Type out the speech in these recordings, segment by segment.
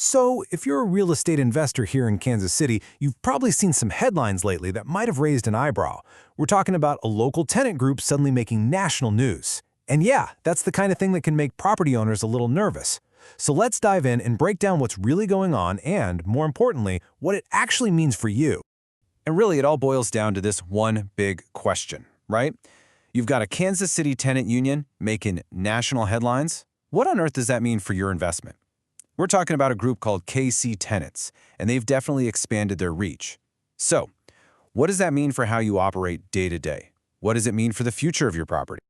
So, if you're a real estate investor here in Kansas City, you've probably seen some headlines lately that might have raised an eyebrow. We're talking about a local tenant group suddenly making national news. And yeah, that's the kind of thing that can make property owners a little nervous. So let's dive in and break down what's really going on and, more importantly, what it actually means for you. And really, it all boils down to this one big question, right? You've got a Kansas City tenant union making national headlines. What on earth does that mean for your investment? We're talking about a group called KC Tenants, and they've definitely expanded their reach. So, what does that mean for how you operate day to day? What does it mean for the future of your property?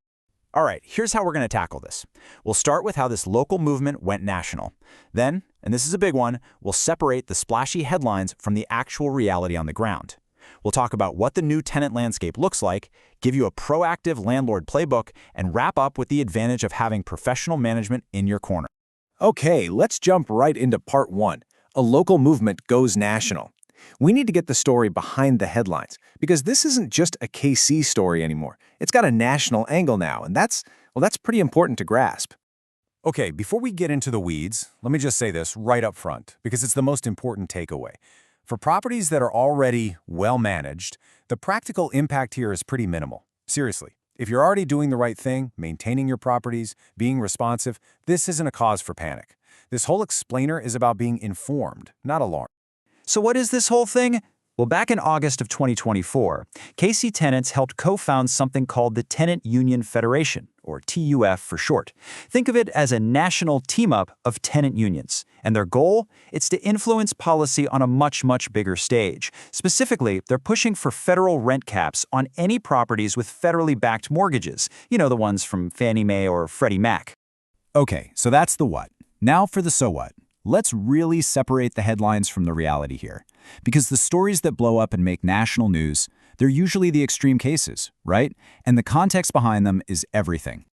All right, here's how we're going to tackle this. We'll start with how this local movement went national. Then, and this is a big one, we'll separate the splashy headlines from the actual reality on the ground. We'll talk about what the new tenant landscape looks like, give you a proactive landlord playbook, and wrap up with the advantage of having professional management in your corner. Okay, let's jump right into part one. A local movement goes national. We need to get the story behind the headlines, because this isn't just a KC story anymore. It's got a national angle now, and that's pretty important to grasp. Okay, before we get into the weeds, let me just say this right up front, because it's the most important takeaway. For properties that are already well managed, the practical impact here is pretty minimal. Seriously. If you're already doing the right thing, maintaining your properties, being responsive, this isn't a cause for panic. This whole explainer is about being informed, not alarmed. So what is this whole thing? Well, back in August of 2024, KC Tenants helped co-found something called the Tenant Union Federation, or TUF for short. Think of it as a national team-up of tenant unions. And their goal? It's to influence policy on a much, much bigger stage. Specifically, they're pushing for federal rent caps on any properties with federally backed mortgages. You know, the ones from Fannie Mae or Freddie Mac. Okay, so that's the what. Now for the so what. Let's really separate the headlines from the reality here. Because the stories that blow up and make national news, they're usually the extreme cases, right? And the context behind them is everything.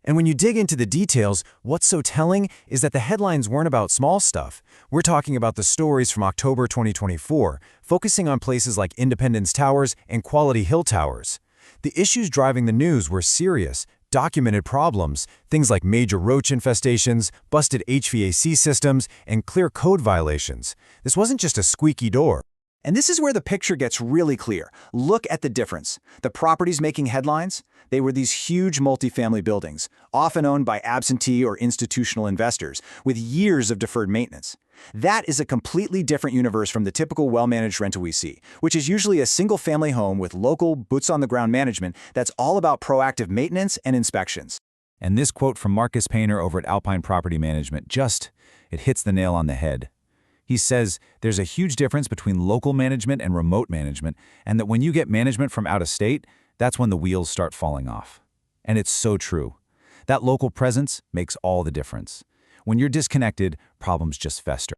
And when you dig into the details, what's so telling is that the headlines weren't about small stuff. We're talking about the stories from October 2024, focusing on places like Independence Towers and Quality Hill Towers. The issues driving the news were serious, documented problems, things like major roach infestations, busted HVAC systems, and clear code violations. This wasn't just a squeaky door. And this is where the picture gets really clear. Look at the difference. The properties making headlines, they were these huge multifamily buildings, often owned by absentee or institutional investors, with years of deferred maintenance. That is a completely different universe from the typical well-managed rental we see, which is usually a single-family home with local, boots-on-the-ground management that's all about proactive maintenance and inspections. And this quote from Marcus Painter over at Alpine Property Management it hits the nail on the head. He says there's a huge difference between local management and remote management, and that when you get management from out of state, that's when the wheels start falling off. And it's so true. That local presence makes all the difference. When you're disconnected, problems just fester.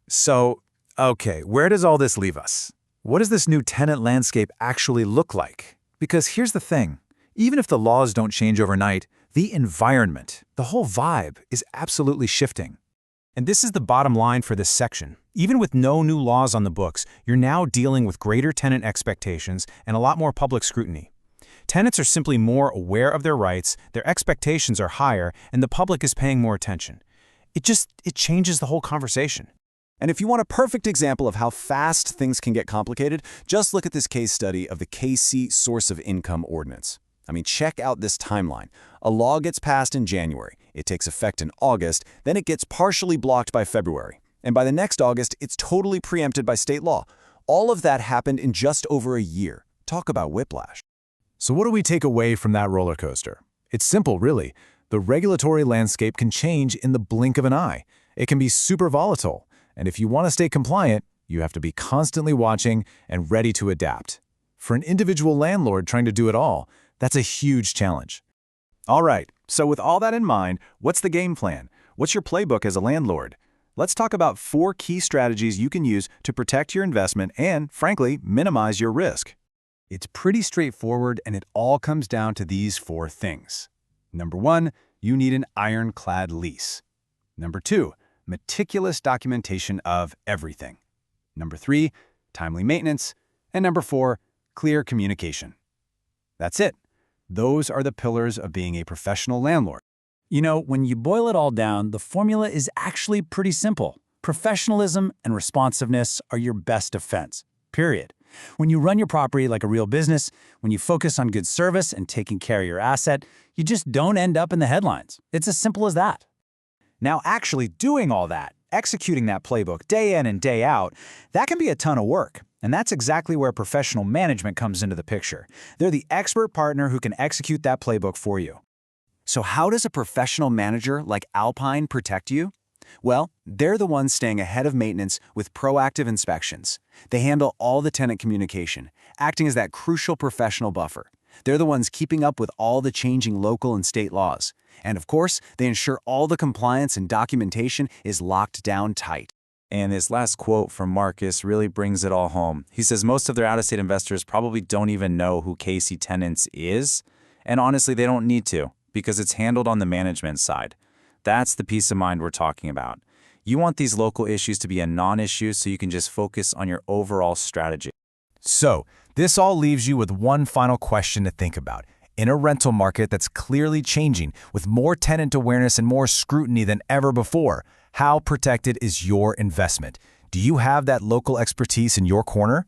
So, okay, where does all this leave us? What does this new tenant landscape actually look like? Because here's the thing. Even if the laws don't change overnight, the environment, the whole vibe, is absolutely shifting. And this is the bottom line for this section. Even with no new laws on the books, you're now dealing with greater tenant expectations and a lot more public scrutiny. Tenants are simply more aware of their rights, their expectations are higher, and the public is paying more attention. It changes the whole conversation. And if you want a perfect example of how fast things can get complicated, just look at this case study of the KC Source of Income Ordinance. I mean, check out this timeline. A law gets passed in January. It takes effect in August, then it gets partially blocked by February. And by the next August, it's totally preempted by state law. All of that happened in just over a year. Talk about whiplash. So what do we take away from that roller coaster? It's simple, really. The regulatory landscape can change in the blink of an eye. It can be super volatile. And if you want to stay compliant, you have to be constantly watching and ready to adapt. For an individual landlord trying to do it all, that's a huge challenge. All right, so with all that in mind, what's the game plan? What's your playbook as a landlord? Let's talk about 4 key strategies you can use to protect your investment and, frankly, minimize your risk. It's pretty straightforward, and it all comes down to these 4 things. Number 1, you need an ironclad lease. Number 2, meticulous documentation of everything. Number 3, timely maintenance. And number 4, clear communication. That's it. Those are the pillars of being a professional landlord. You know, when you boil it all down, the formula is actually pretty simple. Professionalism and responsiveness are your best defense, period. When you run your property like a real business, when you focus on good service and taking care of your asset, you just don't end up in the headlines. It's as simple as that. Now, actually doing all that, executing that playbook day in and day out, that can be a ton of work. And that's exactly where professional management comes into the picture. They're the expert partner who can execute that playbook for you. So how does a professional manager like Alpine protect you? Well, they're the ones staying ahead of maintenance with proactive inspections. They handle all the tenant communication, acting as that crucial professional buffer. They're the ones keeping up with all the changing local and state laws. And of course, they ensure all the compliance and documentation is locked down tight. And this last quote from Marcus really brings it all home. He says most of their out-of-state investors probably don't even know who KC Tenants is. And honestly, they don't need to, because it's handled on the management side. That's the peace of mind we're talking about. You want these local issues to be a non-issue so you can just focus on your overall strategy. So, this all leaves you with one final question to think about. In a rental market that's clearly changing, with more tenant awareness and more scrutiny than ever before, how protected is your investment? Do you have that local expertise in your corner?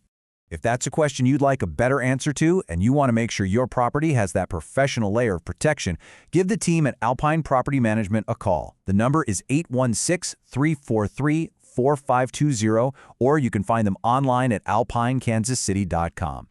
If that's a question you'd like a better answer to, and you want to make sure your property has that professional layer of protection, give the team at Alpine Property Management a call. The number is 816-343-4520, or you can find them online at alpinekansascity.com.